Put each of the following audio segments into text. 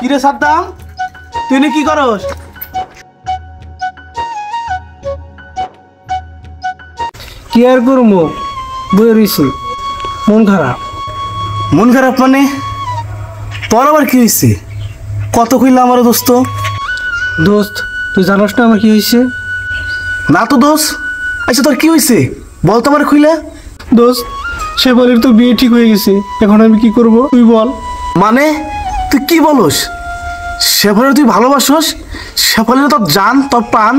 কিরে সাদ্দাম, তুই কি করস? কি আর করবো, বয়ে রয়েছি, মন খারাপ। মন খারাপ মানে? তোর আবার কি হয়েছে? কত কইলা আমার দোস্ত? দোস্ত তুই জানোস না আমার কি হয়েছে? না তো দোস্ত। আচ্ছা তোর কি হয়েছে বল তো আমার খুইলা। দোস্ত শেফালির তো বিয়ে ঠিক হয়ে গেছে, এখন আমি কি করব তুই বল। মানে তুই কি বলস? শেফালির তুই ভালোবাসস? শেফালির তোর জান, তোর প্রাণ।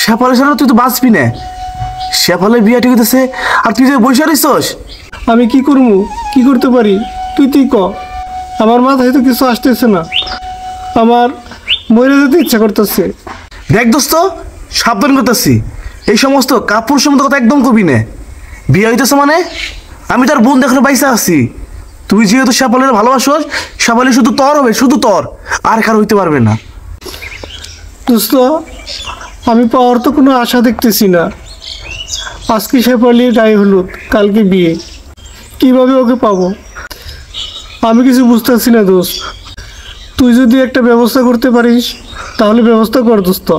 শেফালির ছাড়া তুই তো বাঁচবি না। শেফালির বিয়ে ঠিক হইতেছে আর তুই যে বসে রইছস। আমি কি করবো, কি করতে পারি তুই ক। আমার মাথায় তো কিছু আসতেছে না, আমার মরে যেতে ইচ্ছা করতেছে। দেখ দোস্ত, সাবধান করতেছি, এই সমস্ত কাপড় সম্বন্ধে কথা একদম কবি না। বিয়ে হইতেছে মানে আমি তার বোন দেখলে বাইসা আছি। তুই যেহেতু শেফালির ভালোবাসস, শেফালি শুধু তোর হবে, শুধু তোর, আর কারো হইতে পারবে না। দোস্ত আমি পাওয়ার তো কোনো আশা দেখতেছি না। আজকে শেফালির গায়ে হলুদ, কালকে বিয়ে, কিভাবে ওকে পাবো আমি কিছু বুঝতেছি না। দোস্ত তুই যদি একটা ব্যবস্থা করতে পারিস তাহলে ব্যবস্থা কর দোস্ত।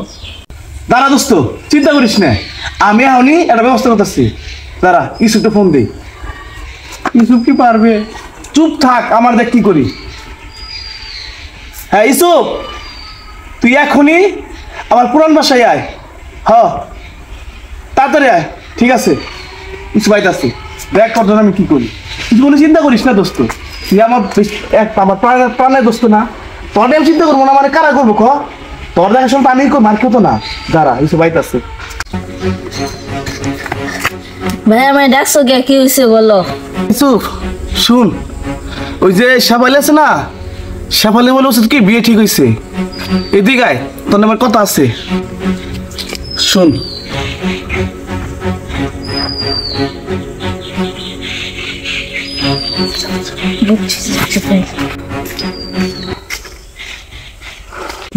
দাঁড়া দোস্ত, চিন্তা করিস না, আমি এখনই একটা ব্যবস্থা করতেছি। দাঁড়া, ইসুফকে ফোন দিই। ইউসুফ কি পারবে? চুপ থাক, আমার দেখ কি করি। হ্যাঁ ইসুফ, তুই এখনই আমার পুরান বাসায় আয়। হ, তাড়াতাড়ি আয়। ঠিক আছে, ইসুফ আইতাছি। দেখ তোর জন্য আমি কি করি। তুই কোনো চিন্তা করিস না দোস্ত, তুই আমার আমার প্রাণের দোস্ত না। তোর আমি চিন্তা করবো না, মানে কারা করবো ক? তোর দেখাশোনা তো আমি মার খেতো না। দাঁড়া, ইসুফ আইতাছে। ভাই আমি ডাকছো কে, কি হয়েছে বলো? ইসুফ শুন, ওই যে শেফালি আছে না, শেফালি বলে ওষুধ কি বিয়ে ঠিক হয়েছে। এদিকে আয়, তোর আমার কথা আছে, শুন।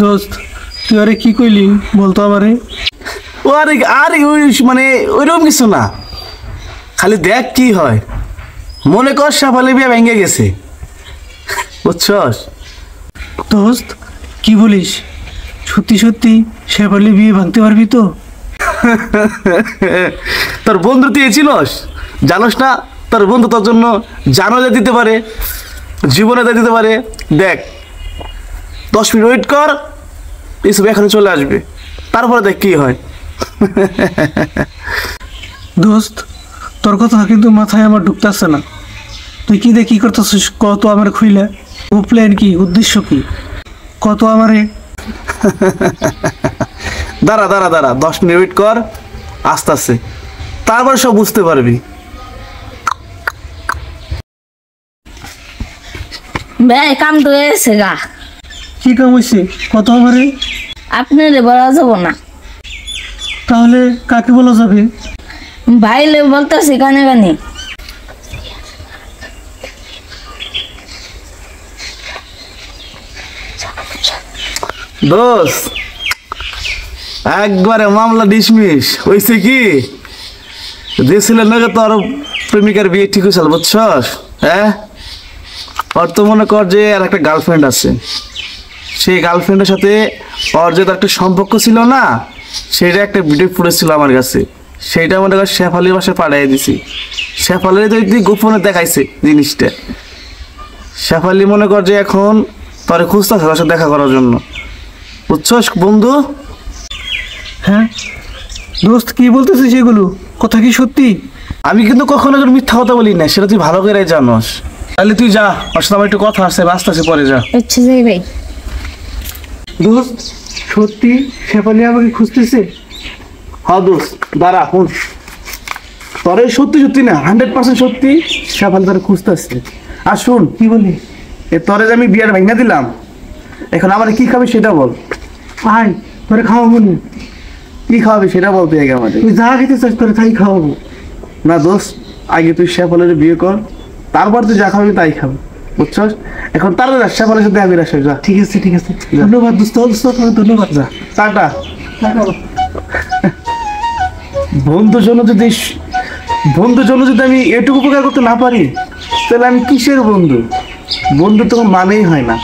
দোস্ত তুই আরে কি কইলি বলতো আমারে। ও আরে আরে ওই মানে ওইরকম কিছু না, খালি দেখ কি হয়। মনে কর শেফালি বিয়ে ভেঙে গেছে, বুঝছস? দোস্ত কি বলিস, সত্যি সত্যি শেফালি বিয়ে ভাঙতে পারবি তো? তোর বন্ধু তুই চিনস, জানোস না? তোর বন্ধু তোর জন্য জানো যা দিতে পারে, জীবনে যা দিতে পারে। দেখ 10 মিনিট ওয়েট কর, এসব এখানে চলে আসবে, তারপরে দেখ কি হয়। দোস্ত তোর কথা কিন্তু মাথায় আমার ঢুকতেছে না। তুই কি দেখি করতেছিস কত আমার খুইলে? ও প্ল্যান কি, উদ্দেশ্য কি, কত আমারে? দাঁড়া দাঁড়া দাঁড়া, 10 মিনিট ওয়েট কর, আস্তে আস্তে, তারপর সব বুঝতে পারবি। ভাই কাম তো হয়েছে গা। কি কাম হয়েছে কত আমারে? আপনার বলা যাব না। তাহলে কাকে বলা যাবে? ভাইলে বলতেছি কানে কানে। দোষ একবারে মামলা ডিসমিস হয়েছে। কি যে ছেলের নাকি তোর প্রেমিকার বিয়ে ঠিক হয়েছিল, বুঝছস? হ্যাঁ, ওর তো মনে কর যে আর একটা গার্লফ্রেন্ড আছে, সেই গার্লফ্রেন্ডের সাথে ওর যে তার একটা সম্পর্ক ছিল না, সেটা একটা ভিডিও ফুটেজ ছিল আমার কাছে। সেইটা মনে কর শেফালির বাসায় পাঠিয়ে দিছি। শেফালির তো গোপনে দেখাইছে জিনিসটা। শেফালি মনে কর যে এখন তোর খুঁজতেছে তার সাথে দেখা করার জন্য, বুঝছস বন্ধু? হ্যাঁ দোস্ত কি বলতেছিস এগুলো, কথা কি সত্যি? আমি কিন্তু কখনো তোর মিথ্যা কথা বলি না, সেটা তুই ভালো করে জানোস। তাহলে তুই যা, ওর সাথে আমার একটু কথা আছে, ব্যস্ত আছে, পরে যা। আচ্ছা যাই ভাই। দোস্ত সত্যি শেফালি আমাকে খুঁজতেছে? হ্যাঁ দোস্ত, দাঁড়া ফোন। তোরে সত্যি সত্যি না, 100% সত্যি শেফালি তোরে খুঁজতেছে। আর শুন, কি বলি? এ তোরে যে আমি বিয়ার ভেঙে দিলাম, এখন আমার কি খাবি সেটা বল। আয় তোরে খাওয়াবো নি। কি খাওয়াবি সেটা বলতে আগে আমাদের। তুই যা খেতে চাস তোরে তাই খাওয়াবো। না দোস্ত, আগে তুই শেফালির বিয়ে কর, তারপর তুই যা খাবি তাই খাবি, বুঝছস? এখন তার শেফালির সাথে আমি রাখছি। যা, ঠিক আছে ঠিক আছে, ধন্যবাদ দোস্ত, দোস্ত তোকে ধন্যবাদ। যা, টাটা। বন্ধুর জন্য যদি আমি এটুকু উপকার করতে না পারি, তাহলে আমি কিসের বন্ধু? বন্ধু তো মানেই হয় না।